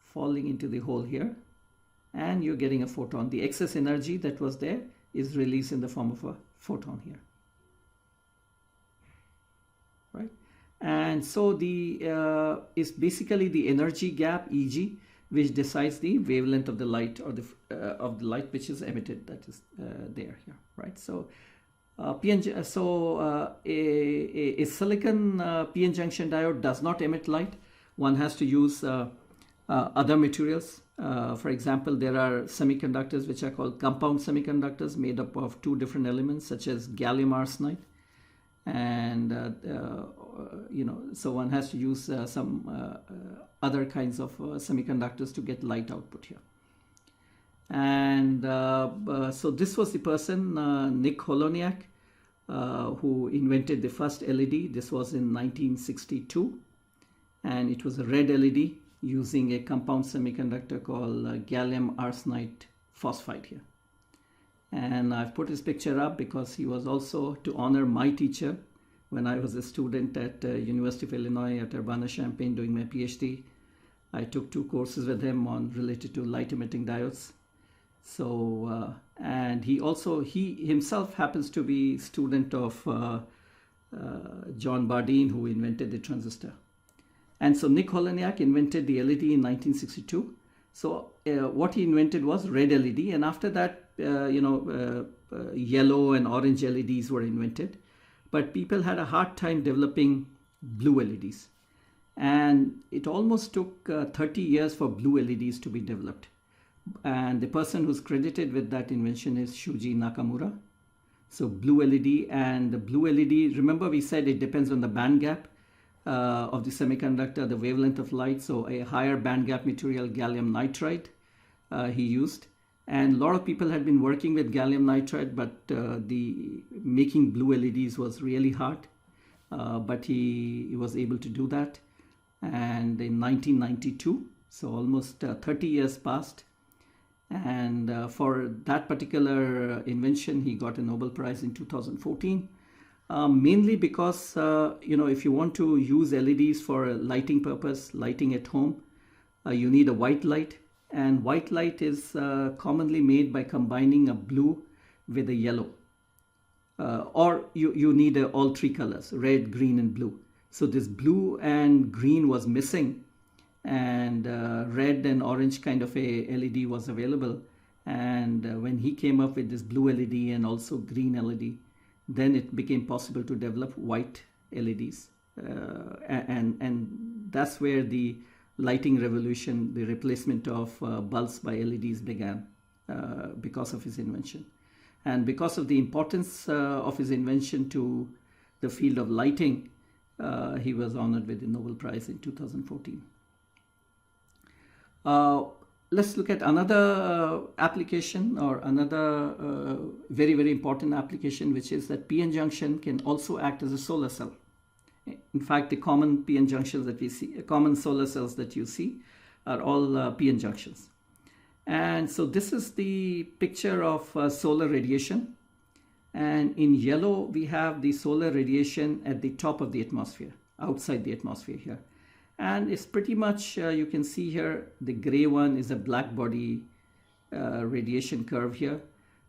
falling into the hole here, and you're getting a photon. The excess energy that was there is released in the form of a photon here, right? And so the is basically the energy gap Eg, which decides the wavelength of the light, or the light which is emitted, that is there here, right? So a silicon PN junction diode does not emit light. One has to use other materials. For example, there are semiconductors which are called compound semiconductors made up of 2 different elements, such as gallium arsenide. And so one has to use some other kinds of semiconductors to get light output here. And so this was the person, Nick Holoniak, who invented the first LED. This was in 1962, and it was a red LED using a compound semiconductor called gallium arsenide phosphide here. And I've put his picture up because he was also to honor my teacher when I was a student at University of Illinois at Urbana-Champaign doing my PhD. I took 2 courses with him on related to light emitting diodes. So, and he himself happens to be student of John Bardeen, who invented the transistor. And so Nick Holoniak invented the LED in 1962. So what he invented was red LED, and after that, yellow and orange LEDs were invented. But people had a hard time developing blue LEDs. And it almost took 30 years for blue LEDs to be developed. And the person who's credited with that invention is Shuji Nakamura. So blue LED, and the blue LED, remember we said it depends on the band gap of the semiconductor, the wavelength of light. So a higher band gap material, gallium nitride, he used. And a lot of people had been working with gallium nitride, but the making blue LEDs was really hard. But he was able to do that. And in 1992, so almost 30 years passed. And for that particular invention, he got a Nobel Prize in 2014. Mainly because, if you want to use LEDs for a lighting purpose, lighting at home, you need a white light. And white light is commonly made by combining a blue with a yellow. Or you need all 3 colors, red, green, and blue. So this blue and green was missing, and red and orange kind of a LED was available. And when he came up with this blue LED and also green LED, then it became possible to develop white LEDs. And that's where the lighting revolution, the replacement of bulbs by LEDs began because of his invention. And because of the importance of his invention to the field of lighting, he was honored with the Nobel Prize in 2014. Let's look at another application, or another very, very important application, which is that PN junction can also act as a solar cell. In fact, the common PN junctions that we see, common solar cells that you see, are all PN junctions. And so this is the picture of solar radiation. And in yellow, we have the solar radiation at the top of the atmosphere, outside the atmosphere here. And it's pretty much, you can see here, the gray one is a black body radiation curve here.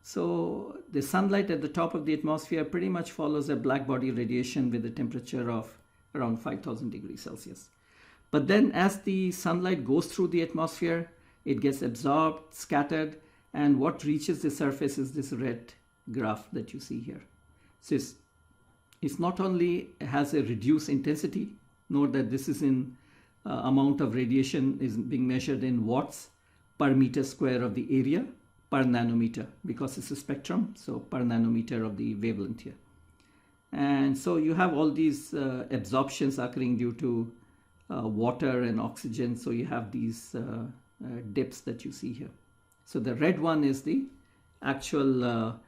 So the sunlight at the top of the atmosphere pretty much follows a black body radiation with a temperature of around 5,000 degrees Celsius. But then as the sunlight goes through the atmosphere, it gets absorbed, scattered, and what reaches the surface is this red graph that you see here. So it's not only has a reduced intensity, note that this is in amount of radiation is being measured in watts per meter square of the area per nanometer, because it's a spectrum, so per nanometer of the wavelength here. And so you have all these absorptions occurring due to water and oxygen, so you have these dips that you see here. So the red one is the actual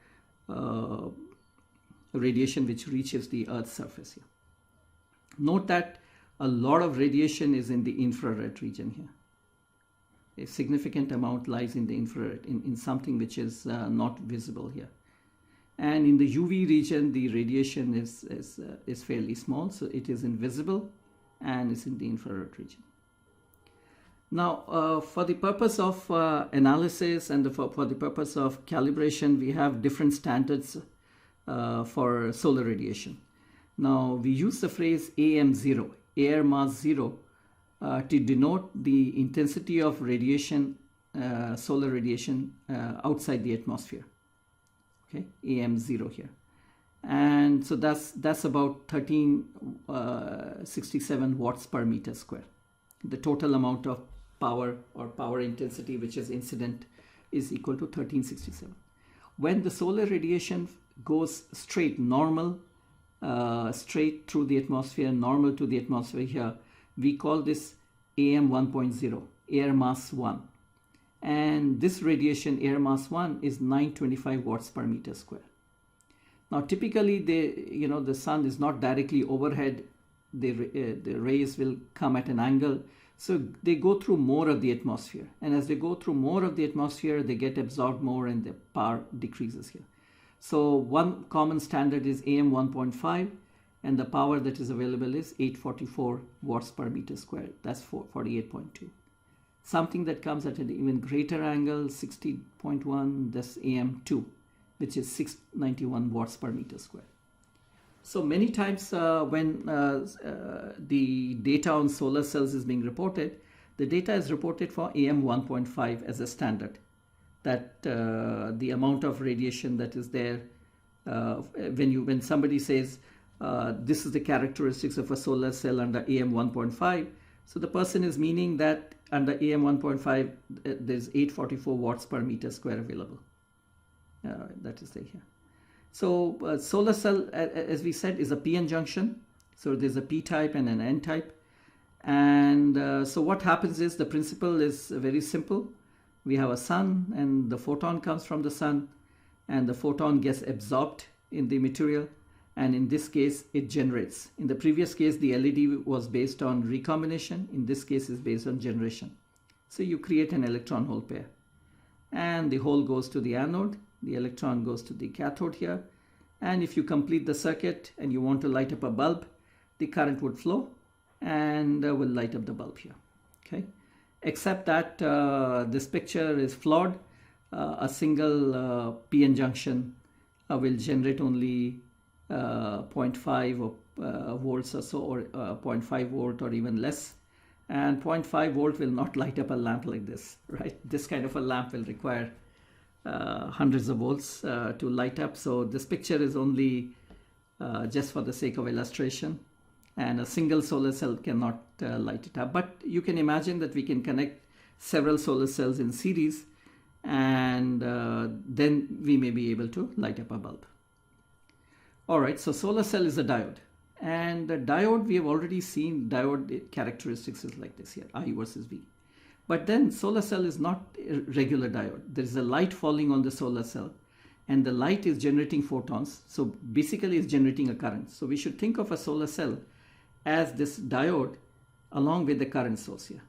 radiation which reaches the Earth's surface here. Note that a lot of radiation is in the infrared region here. A significant amount lies in the infrared, in something which is not visible here. And in the UV region, the radiation is fairly small, so it is invisible and is in the infrared region. Now, for the purpose of analysis and for the purpose of calibration, we have different standards for solar radiation. Now, we use the phrase AM0, air mass 0, to denote the intensity of radiation, solar radiation outside the atmosphere. Okay, AM0 here. And so that's about 1367 watts per meter square. The total amount of power or power intensity which is incident is equal to 1367. When the solar radiation goes straight, normal, straight through the atmosphere, normal to the atmosphere here, we call this AM 1.0, air mass 1. And this radiation, air mass 1, is 925 watts per meter square. Now, typically, the sun is not directly overhead. The rays will come at an angle. So they go through more of the atmosphere, and as they go through more of the atmosphere, they get absorbed more and the power decreases here. So one common standard is AM 1.5, and the power that is available is 844 watts per meter square. That's 48.2. Something that comes at an even greater angle, 60.1, that's AM2, which is 691 watts per meter square. So many times when the data on solar cells is being reported, the data is reported for AM 1.5 as a standard, that the amount of radiation that is there, when somebody says this is the characteristics of a solar cell under AM 1.5, so the person is meaning that under AM 1.5 there's 844 watts per meter square available. That is there here. So solar cell, as we said, is a PN junction. So there's a P type and an N type. And so what happens is, the principle is very simple. We have a sun, and the photon comes from the sun, and the photon gets absorbed in the material. And in this case, it generates. In the previous case, the LED was based on recombination. In this case, it's based on generation. So you create an electron hole pair, and the hole goes to the anode. The electron goes to the cathode here, and if you complete the circuit and you want to light up a bulb, the current would flow and will light up the bulb here. Okay, except that this picture is flawed. A single PN junction will generate only 0.5 or volts or so, or 0.5 volt or even less, and 0.5 volt will not light up a lamp like this, right? This kind of a lamp will require hundreds of volts to light up. So this picture is only just for the sake of illustration, and a single solar cell cannot light it up. But you can imagine that we can connect several solar cells in series, and then we may be able to light up a bulb. All right, so solar cell is a diode, and the diode, we have already seen diode characteristics is like this here, I versus V. But then solar cell is not a regular diode. There is a light falling on the solar cell, and the light is generating photons. So basically it's generating a current. So we should think of a solar cell as this diode along with the current source here.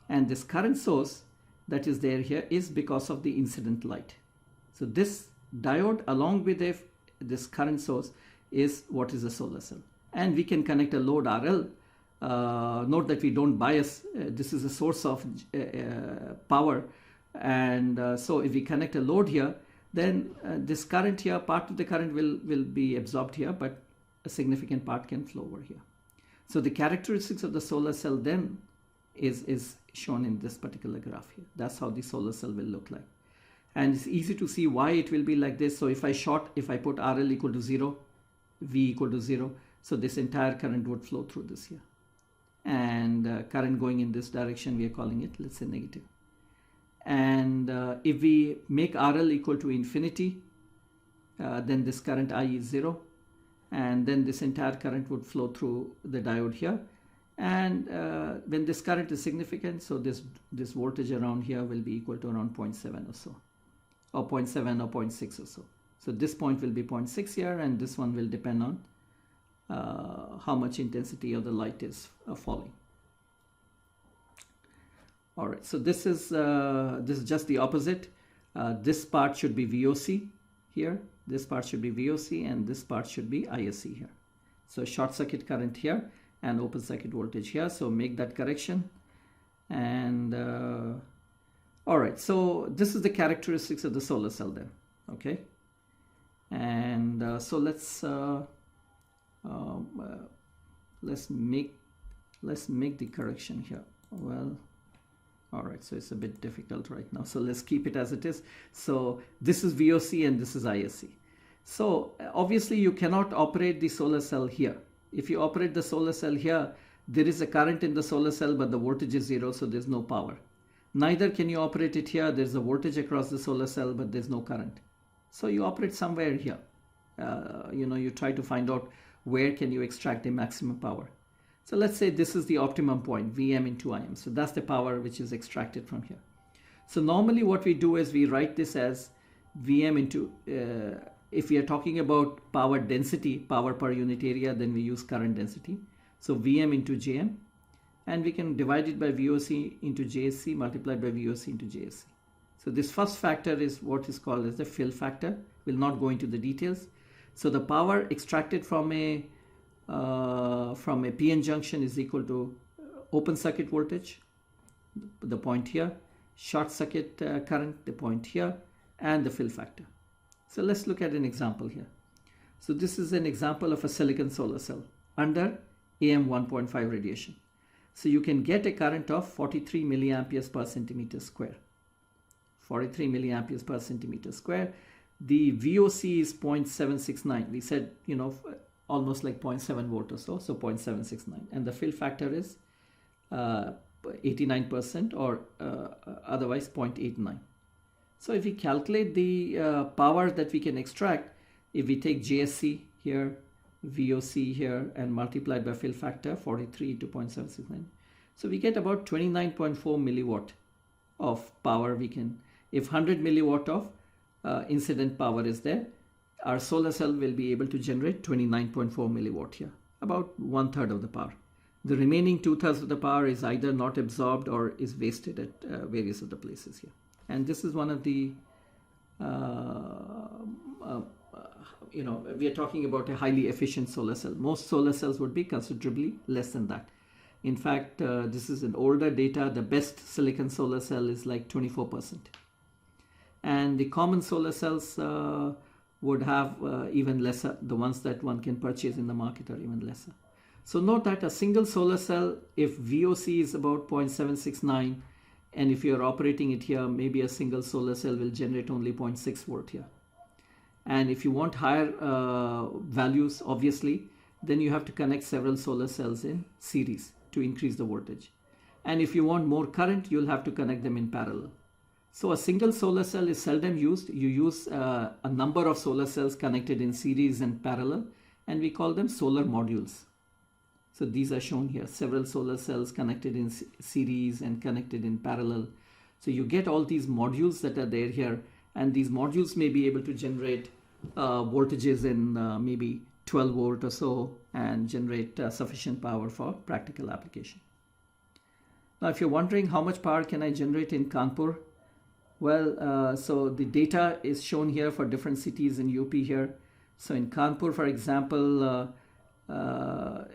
And this current source that is there here is because of the incident light. So this diode along with this current source is what is a solar cell. And we can connect a load RL. Note that we don't bias. This is a source of power, and so if we connect a load here, then this current here, part of the current will be absorbed here, but a significant part can flow over here. So the characteristics of the solar cell then is shown in this particular graph here. That's how the solar cell will look like, and it's easy to see why it will be like this. So if I put RL equal to 0, V equal to 0, so this entire current would flow through this here. And current going in this direction, we are calling it, let's say, negative. And if we make RL equal to infinity, then this current I is 0, and then this entire current would flow through the diode here. And when this current is significant, so this voltage around here will be equal to around 0.7 or so, or 0.7 or 0.6 or so. So this point will be 0.6 here, and this one will depend on how much intensity of the light is falling. All right, so this is just the opposite. This part should be VOC here, this part should be VOC, and this part should be ISC here. So short circuit current here and open circuit voltage here. So make that correction. And all right, so this is the characteristics of the solar cell then. Okay, and so let's make the correction here. Well, all right, so it's a bit difficult right now, so let's keep it as it is. So this is VOC and this is ISC. So obviously you cannot operate the solar cell here. If you operate the solar cell here, there is a current in the solar cell, but the voltage is 0, so there's no power. Neither can you operate it here. There's a voltage across the solar cell, but there's no current. So you operate somewhere here. You try to find out where can you extract the maximum power. So let's say this is the optimum point, Vm into Im. So that's the power which is extracted from here. So normally what we do is we write this as Vm into, if we are talking about power density, power per unit area, then we use current density. So Vm into Jm, and we can divide it by VOC into JSC multiplied by VOC into JSC. So this first factor is what is called as the fill factor. We'll not go into the details. So the power extracted from a PN junction is equal to open circuit voltage, the point here, short circuit current, the point here, and the fill factor. So let's look at an example here. So this is an example of a silicon solar cell under AM 1.5 radiation. So you can get a current of 43 milliamperes per centimeter square. 43 milliamperes per centimeter square. The VOC is 0.769. We said, you know, almost like 0.7 volt or so, so 0.769. And the fill factor is 89% or otherwise 0.89. So if we calculate the power that we can extract, if we take JSC here, VOC here, and multiplied by fill factor 43 to 0.769, so we get about 29.4 milliwatt of power. We can, if 100 milliwatt of incident power is there, our solar cell will be able to generate 29.4 milliwatt here, about 1/3 of the power. The remaining 2/3 of the power is either not absorbed or is wasted at various other places here. And this is one of the, you know, we are talking about a highly efficient solar cell. Most solar cells would be considerably less than that. In fact, this is an older data. The best silicon solar cell is like 24%. And the common solar cells would have even lesser. The ones that one can purchase in the market are even lesser. So note that a single solar cell, if VOC is about 0.769, and if you're operating it here, maybe a single solar cell will generate only 0.6 volt here. And if you want higher values, obviously, then you have to connect several solar cells in series to increase the voltage. And if you want more current, you'll have to connect them in parallel. So a single solar cell is seldom used. You use a number of solar cells connected in series and parallel, and we call them solar modules. So these are shown here, several solar cells connected in series and connected in parallel. So you get all these modules that are there here, and these modules may be able to generate voltages in maybe 12 volt or so, and generate sufficient power for practical application. Now, if you're wondering how much power can I generate in Kanpur, well, so the data is shown here for different cities in UP here. So in Kanpur, for example,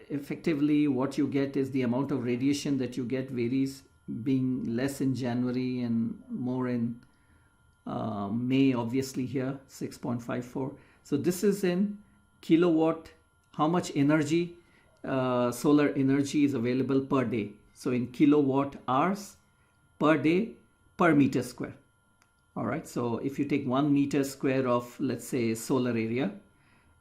effectively what you get is the amount of radiation that you get varies, being less in January and more in May, obviously here, 6.54. So this is in kilowatt, how much energy, solar energy is available per day. So in kilowatt hours per day per meter square. All right, so if you take 1 meter square of, let's say, solar area,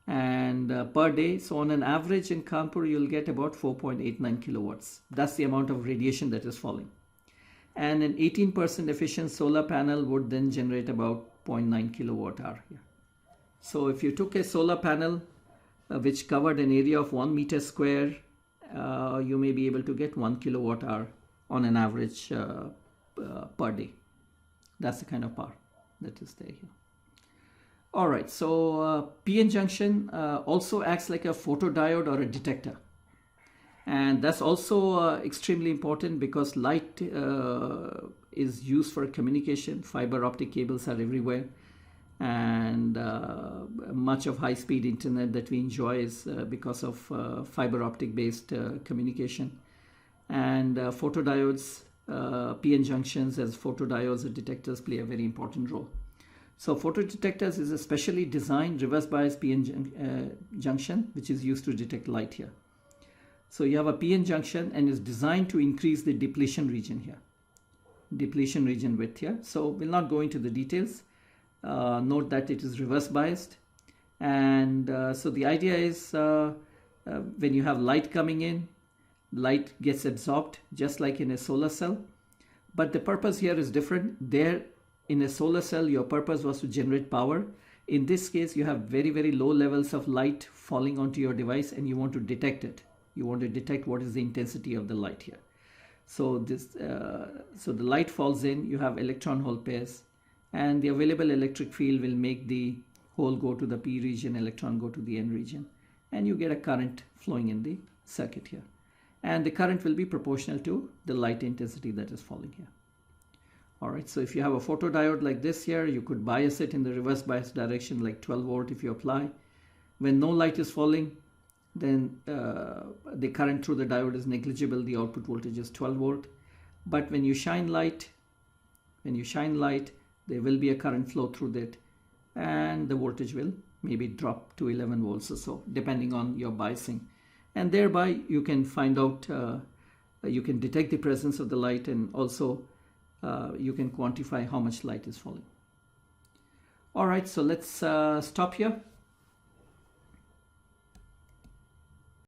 and per day, so on an average in Kanpur, you'll get about 4.89 kilowatts. That's the amount of radiation that is falling. And an 18% efficient solar panel would then generate about 0.9 kilowatt hour here. So if you took a solar panel which covered an area of 1 meter square, you may be able to get 1 kilowatt hour on an average per day. That's the kind of power that is there here. All right, so PN junction also acts like a photodiode or a detector. And that's also extremely important because light is used for communication. Fiber optic cables are everywhere. And much of high-speed internet that we enjoy is because of fiber optic based communication. And photodiodes, PN junctions as photodiodes or detectors play a very important role. So photodetectors is a specially designed reverse bias PN junction which is used to detect light here. So you have a PN junction and is designed to increase the depletion region here. Depletion region width here. So we'll not go into the details. Note that it is reverse biased. And so the idea is when you have light coming in, light gets absorbed just like in a solar cell. But the purpose here is different. There in a solar cell, your purpose was to generate power. In this case, you have very, very low levels of light falling onto your device and you want to detect it. You want to detect what is the intensity of the light here. So this, so the light falls in, you have electron hole pairs, and the available electric field will make the hole go to the P region, electron go to the N region, and you get a current flowing in the circuit here. and the current will be proportional to the light intensity that is falling here. All right, so if you have a photodiode like this here, you could bias it in the reverse bias direction like 12 volt if you apply. When no light is falling, then the current through the diode is negligible, the output voltage is 12 volt. But when you shine light, there will be a current flow through that, and the voltage will maybe drop to 11 volts or so, depending on your biasing. And thereby you can find out, you can detect the presence of the light, and also you can quantify how much light is falling. All right, so let's stop here.